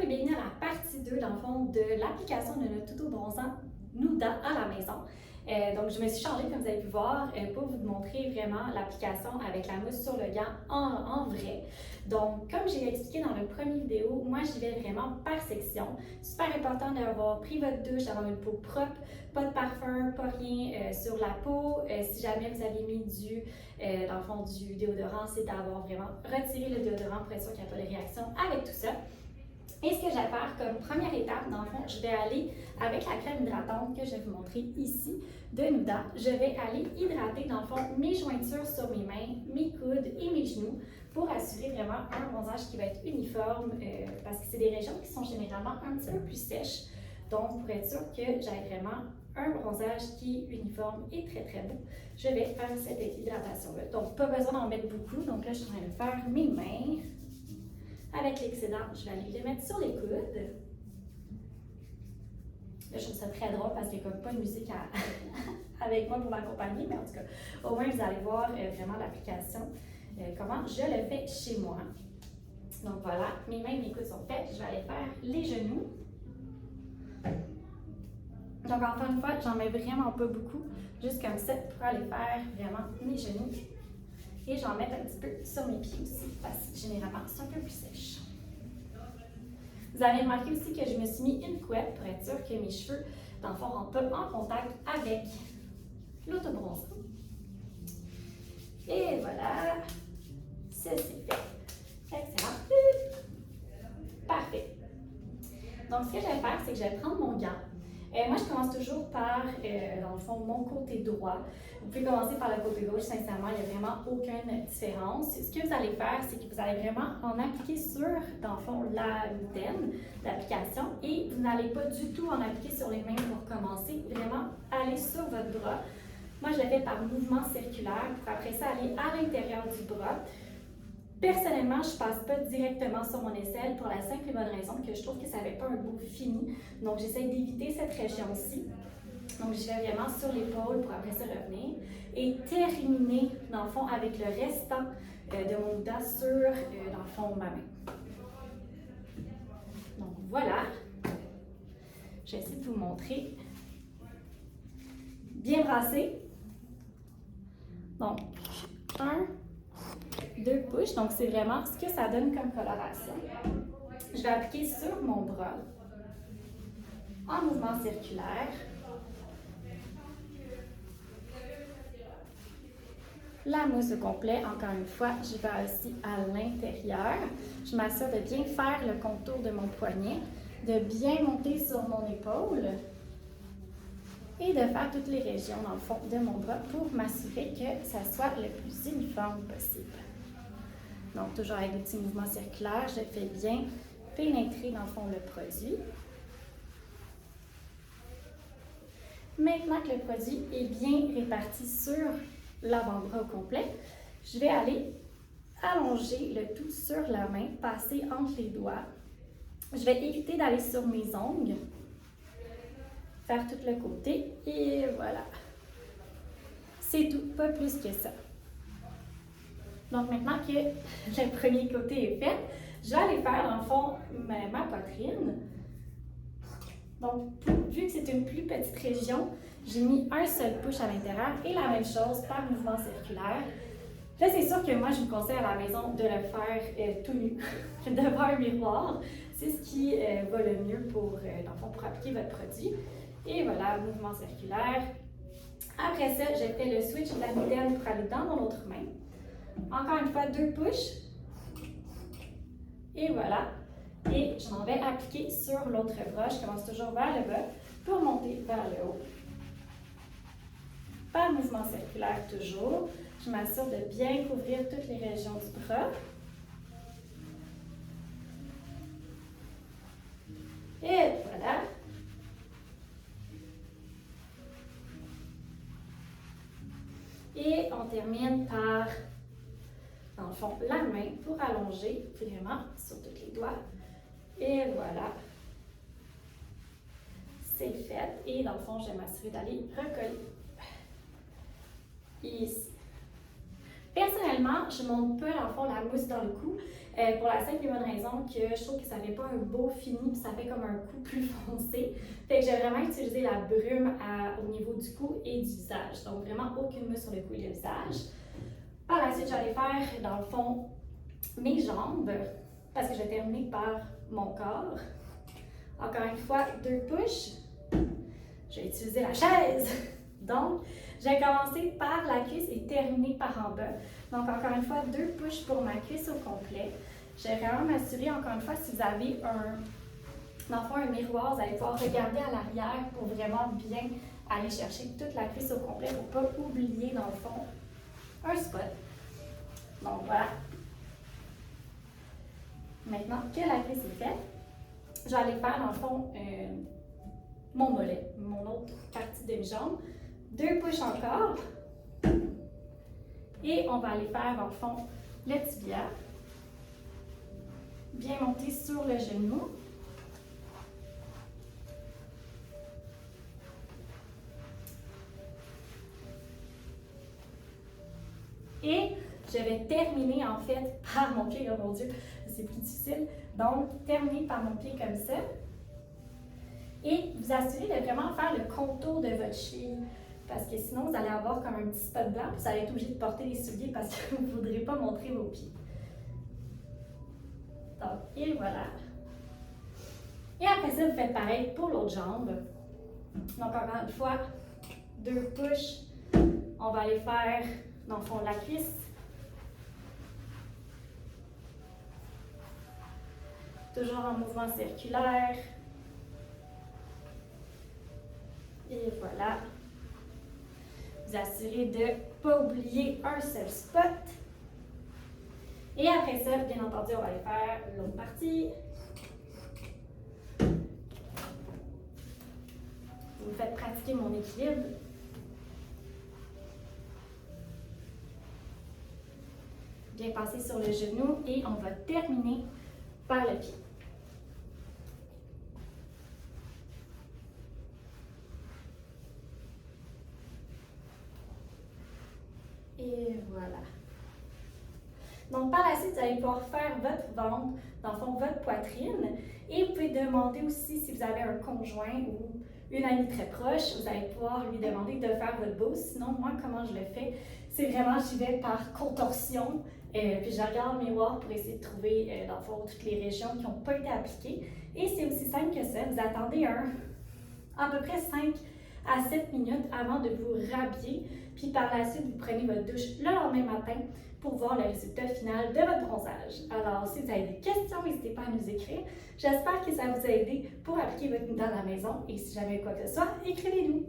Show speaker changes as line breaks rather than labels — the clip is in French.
et bienvenue à la partie 2, dans le fond, de l'application de notre tuto bronzant Nuda à la maison. Donc, je me suis changée, comme vous avez pu voir, pour vous montrer vraiment l'application avec la mousse sur le gant en vrai. Donc, comme j'ai expliqué dans le premier vidéo, moi, j'y vais vraiment par section. Super important d'avoir pris votre douche, d'avoir une peau propre, pas de parfum, pas rien sur la peau. Si jamais vous avez mis dans le fond, du déodorant, c'est d'avoir vraiment retiré le déodorant pour être sûr qu'il n'y a pas de réaction avec tout ça. Et ce que je vais faire comme première étape, dans le fond, je vais aller avec la crème hydratante que je vais vous montrer ici de Nuda. Je vais aller hydrater, dans le fond, mes jointures sur mes mains, mes coudes et mes genoux pour assurer vraiment un bronzage qui va être uniforme parce que c'est des régions qui sont généralement un petit peu plus sèches. Donc, pour être sûr que j'ai vraiment un bronzage qui est uniforme et très très beau, je vais faire cette hydratation-là. Donc, pas besoin d'en mettre beaucoup. Donc là, je suis en train de faire mes mains. Avec l'excédent, je vais aller les mettre sur les coudes. Là, je trouve ça très drôle parce qu'il n'y a comme pas de musique avec moi pour m'accompagner, mais en tout cas, au moins, vous allez voir vraiment l'application, comment je le fais chez moi. Donc voilà, mes mains et mes coudes sont faites. Je vais aller faire les genoux. Donc encore une fois, j'en mets vraiment pas beaucoup, juste comme ça pour aller faire vraiment mes genoux. Et j'en mets un petit peu sur mes pieds aussi, parce que généralement, c'est un peu plus sèche. Vous avez remarqué aussi que je me suis mis une couette pour être sûr que mes cheveux, dans le fond, ne rentrent pas en contact avec l'autobronzant. Et voilà, ça c'est fait. Excellent. Parfait. Donc, ce que je vais faire, c'est que je vais prendre mon gant. Moi, je commence toujours par, dans le fond, mon côté droit. Vous pouvez commencer par le côté gauche, sincèrement, il n'y a vraiment aucune différence. Ce que vous allez faire, c'est que vous allez vraiment en appliquer sur, dans le fond, la mitaine d'application et vous n'allez pas du tout en appliquer sur les mains pour commencer. Vraiment, aller sur votre bras. Moi, je le fais par mouvement circulaire pour après ça aller à l'intérieur du bras. Personnellement, je ne passe pas directement sur mon aisselle pour la simple et bonne raison que je trouve que ça n'avait pas un goût fini. Donc, j'essaie d'éviter cette région-ci. Donc, je vais vraiment sur l'épaule pour après ça revenir et terminer, dans le fond, avec le restant de mon Nuda sur, dans le fond, ma main. Donc, voilà. Je vais essayer de vous montrer. Bien brassé. Donc, 2 push, donc c'est vraiment ce que ça donne comme coloration. Je vais appliquer sur mon bras en mouvement circulaire. La mousse au complet, encore une fois, je vais aussi à l'intérieur. Je m'assure de bien faire le contour de mon poignet, de bien monter sur mon épaule et de faire toutes les régions dans le fond de mon bras pour m'assurer que ça soit le plus uniforme possible. Donc, toujours avec des petits mouvements circulaires, je fais bien pénétrer dans le fond le produit. Maintenant que le produit est bien réparti sur l'avant-bras au complet, je vais aller allonger le tout sur la main, passer entre les doigts. Je vais éviter d'aller sur mes ongles, faire tout le côté et voilà. C'est tout, pas plus que ça. Donc maintenant que le premier côté est fait, je vais aller faire dans le fond ma poitrine. Donc vu que c'est une plus petite région, j'ai mis un seul push à l'intérieur et la même chose par mouvement circulaire. Là, c'est sûr que moi, je vous conseille à la maison de le faire tout nu, devant un miroir. C'est ce qui va le mieux pour, dans le fond, pour appliquer votre produit. Et voilà, mouvement circulaire. Après ça, j'ai fait le switch de la mitaine pour aller dans mon autre main. Encore une fois, 2 push. Et voilà. Et je m'en vais appliquer sur l'autre bras. Je commence toujours vers le bas pour monter vers le haut. Par mouvement circulaire toujours. Je m'assure de bien couvrir toutes les régions du bras. Et voilà. Et on termine par, dans le fond, la main pour allonger vraiment sur tous les doigts. Et voilà. C'est fait. Et dans le fond, je vais m'assurer d'aller recoller ici. Personnellement, je ne monte pas dans le fond la mousse dans le cou pour la simple et bonne raison que je trouve que ça ne fait pas un beau fini puis ça fait comme un cou plus foncé. Fait que j'ai vraiment utilisé la brume au niveau du cou et du visage. Donc vraiment aucune mousse sur le cou et le visage. Par la suite, j'allais faire dans le fond mes jambes parce que je vais terminer par mon corps. Encore une fois, 2 push. Je vais utiliser la chaise. Donc, je vais commencer par la cuisse et terminer par en bas. Donc, encore une fois, 2 push pour ma cuisse au complet. Je vais vraiment m'assurer, encore une fois, si vous avez dans le fond, un miroir, vous allez pouvoir regarder à l'arrière pour vraiment bien aller chercher toute la cuisse au complet pour ne pas oublier, dans le fond, un spot. Donc, voilà. Maintenant que la cuisse est faite, je vais aller faire, dans le fond, mon mollet, mon autre partie de mes jambes. 2 push encore. Et on va aller faire, dans le fond, le tibia. Bien monter sur le genou. Et je vais terminer, en fait, par mon pied. Oh mon Dieu, c'est plus difficile. Donc, terminer par mon pied comme ça. Et vous assurez de vraiment faire le contour de votre cheville. Parce que sinon, vous allez avoir comme un petit spot blanc, puis vous allez être obligé de porter les souliers parce que vous ne voudrez pas montrer vos pieds. Donc, et voilà. Et après ça, vous faites pareil pour l'autre jambe. Donc, encore une fois, 2 push. On va aller faire, dans le fond, la cuisse. Toujours en mouvement circulaire. Et voilà. Vous assurez de ne pas oublier un seul spot. Et après ça, bien entendu, on va aller faire l'autre partie. Vous me faites pratiquer mon équilibre. Bien passer sur le genou et on va terminer par le pied. Et voilà. Donc, par la suite, vous allez pouvoir faire votre ventre, dans le fond, votre poitrine. Et vous pouvez demander aussi, si vous avez un conjoint ou une amie très proche, vous allez pouvoir lui demander de faire votre boost. Sinon, moi, comment je le fais, c'est vraiment, j'y vais par contorsion. Puis je regarde le miroir pour essayer de trouver, dans le fond, toutes les régions qui n'ont pas été appliquées. Et c'est aussi simple que ça. Vous attendez à peu près 5 à 7 minutes avant de vous rhabiller. Puis par la suite, vous prenez votre douche le lendemain matin pour voir le résultat final de votre bronzage. Alors, si vous avez des questions, n'hésitez pas à nous écrire. J'espère que ça vous a aidé pour appliquer votre nude dans la maison. Et si jamais quoi que ce soit, écrivez-nous.